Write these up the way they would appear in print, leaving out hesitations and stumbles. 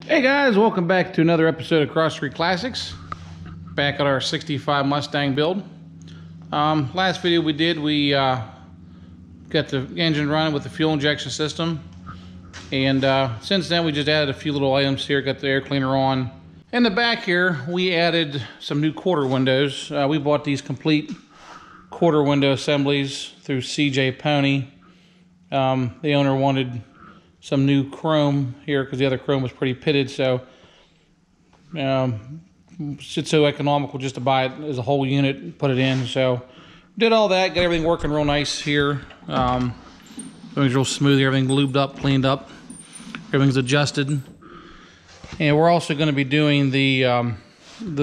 Hey guys, welcome back to another episode of Cross Street Classics. Back at our 65 Mustang build. Last video we got the engine running with the fuel injection system. And since then we just added a few little items here. Got the air cleaner on. In the back here we added some new quarter windows. We bought these complete quarter window assemblies through CJ Pony. The owner wanted some new chrome here because the other chrome was pretty pitted, so it's so economical just to buy it as a whole unit and put it in. So did all that, got everything working real nice here. Everything's real smooth, everything lubed up, cleaned up, everything's adjusted. And we're also going to be doing the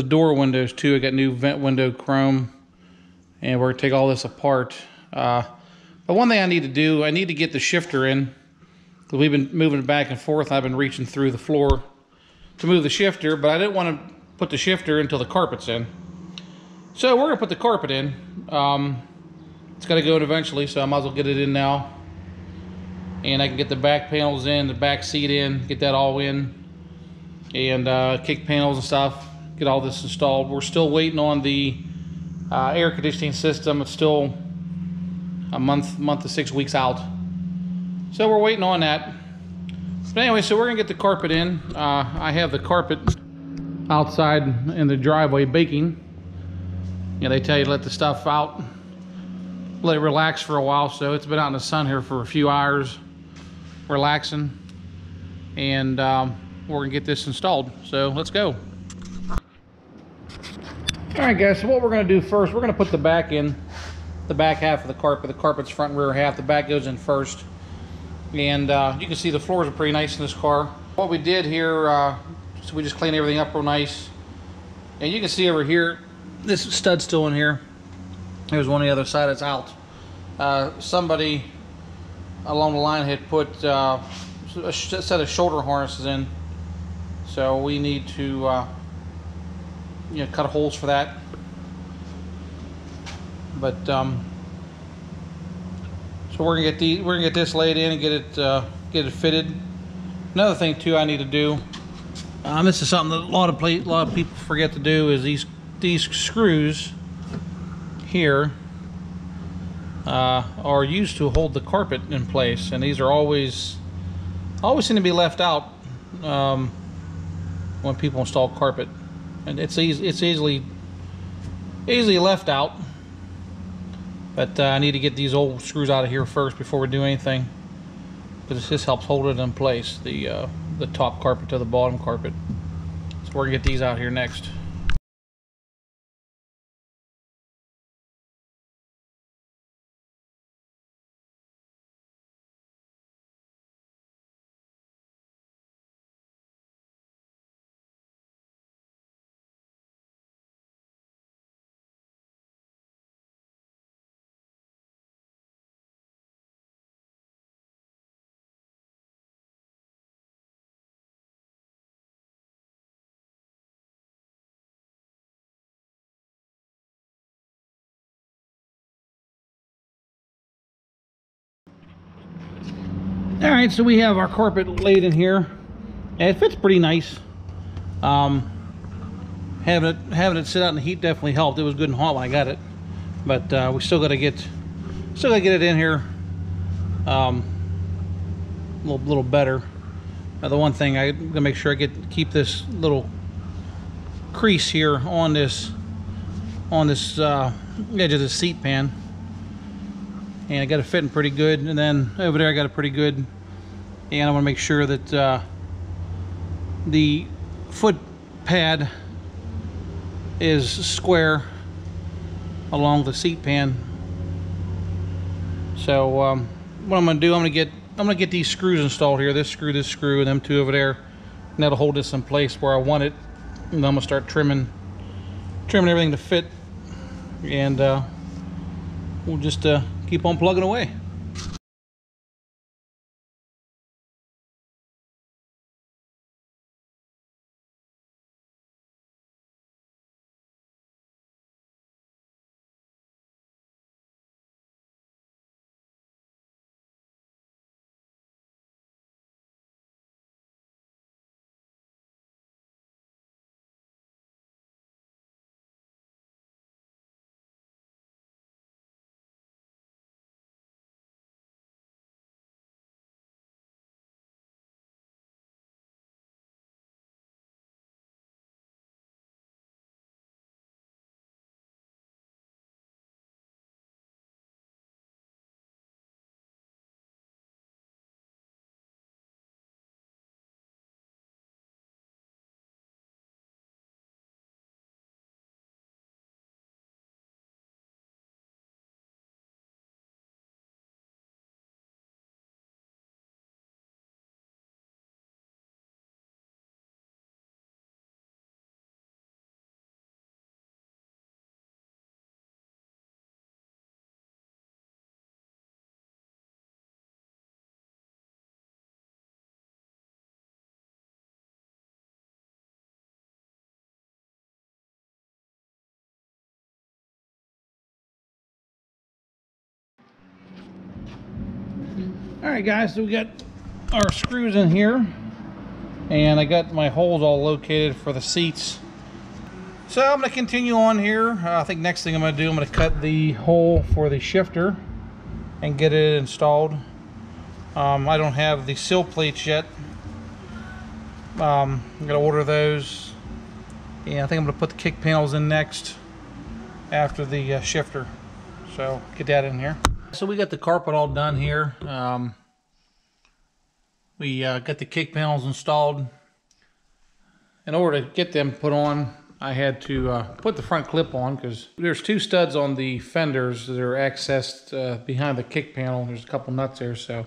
door windows too. I got new vent window chrome, and we're going to take all this apart. But one thing I need to do, I need to get the shifter in. We've been moving it back and forth. I've been reaching through the floor to move the shifter, but I didn't want to put the shifter until the carpet's in. So we're going to put the carpet in. It's got to go in eventually, so I might as well get it in now. And I can get the back panels in, the back seat in, get that all in. And kick panels and stuff, get all this installed. We're still waiting on the air conditioning system. It's still a month to 6 weeks out. So we're waiting on that. But anyway, so we're gonna get the carpet in. I have the carpet outside in the driveway baking. Yeah, they tell you to let the stuff out, let it relax for a while. So it's been out in the sun here for a few hours, relaxing. And we're gonna get this installed. So let's go. All right, guys, so what we're gonna do first, we're gonna put the back in, the back half of the carpet. The carpet's front and rear half, the back goes in first. And you can see the floors are pretty nice in this car. What we did here, so we just cleaned everything up real nice. And you can see over here, this stud's still in here. There's one on the other side that's out. Somebody along the line had put a set of shoulder harnesses in. So we need to cut holes for that. But so we're gonna get this laid in and get it fitted. Another thing too I need to do, this is something that a lot of people forget to do, is these screws here are used to hold the carpet in place, and these are always seem to be left out when people install carpet, and it's easily left out. But I need to get these old screws out of here first before we do anything, because this helps hold it in place, the top carpet to the bottom carpet. So we're gonna get these out here next. All right, so we have our carpet laid in here, and it fits pretty nice. Having it sit out in the heat definitely helped. It was good and hot when I got it, but we still got to get it in here a little better. The one thing I'm gonna make sure I keep this little crease here on this edge of the seat pan. And I got it fitting pretty good, and then over there I got it pretty good. And I want to make sure that the foot pad is square along the seat pan. So what I'm going to do, I'm going to get these screws installed here. This screw, and them two over there, and that'll hold this in place where I want it. And then I'm going to start trimming everything to fit, and we'll just keep on plugging away. Alright guys, so we got our screws in here, and I got my holes all located for the seats. So I'm going to continue on here. I think next thing I'm going to do, I'm going to cut the hole for the shifter and get it installed. I don't have the sill plates yet. I'm going to order those, and I think I'm going to put the kick panels in next after the shifter. So get that in here. So we got the carpet all done here. We got the kick panels installed. In order to get them put on, I had to put the front clip on because there's two studs on the fenders that are accessed behind the kick panel. There's a couple nuts there, so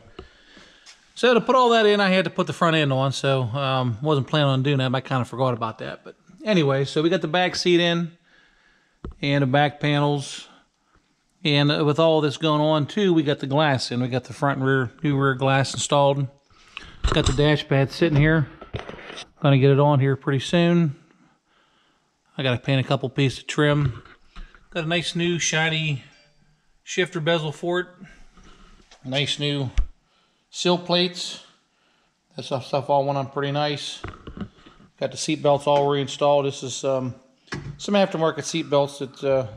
to put all that in, I had to put the front end on. So wasn't planning on doing that, but I kind of forgot about that. But anyway, so we got the back seat in and the back panels. And with all this going on too, we got the glass in. We got the front and rear, new rear glass installed. Got the dash pad sitting here. Gonna get it on here pretty soon. I gotta paint a couple pieces of trim. Got a nice new shiny shifter bezel for it. Nice new sill plates. That stuff all went on pretty nice. Got the seat belts all reinstalled. This is some aftermarket seat belts that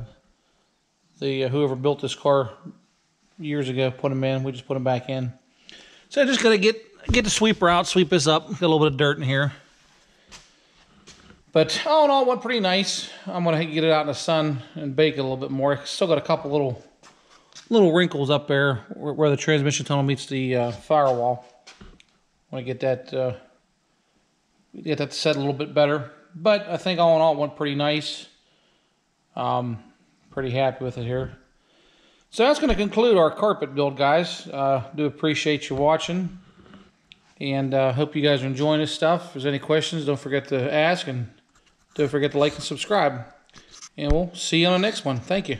whoever built this car years ago put them in. We just put them back in. So I just gotta get the sweeper out, sweep this up. Got a little bit of dirt in here. But all in all, it went pretty nice. I'm gonna get it out in the sun and bake it a little bit more. Still got a couple little wrinkles up there where the transmission tunnel meets the firewall. Want to get that set a little bit better. But I think all in all, it went pretty nice. Pretty happy with it here. So that's going to conclude our carpet build, guys. Do appreciate you watching, and hope you guys are enjoying this stuff. If there's any questions, don't forget to ask, and don't forget to like and subscribe. And we'll see you on the next one. Thank you.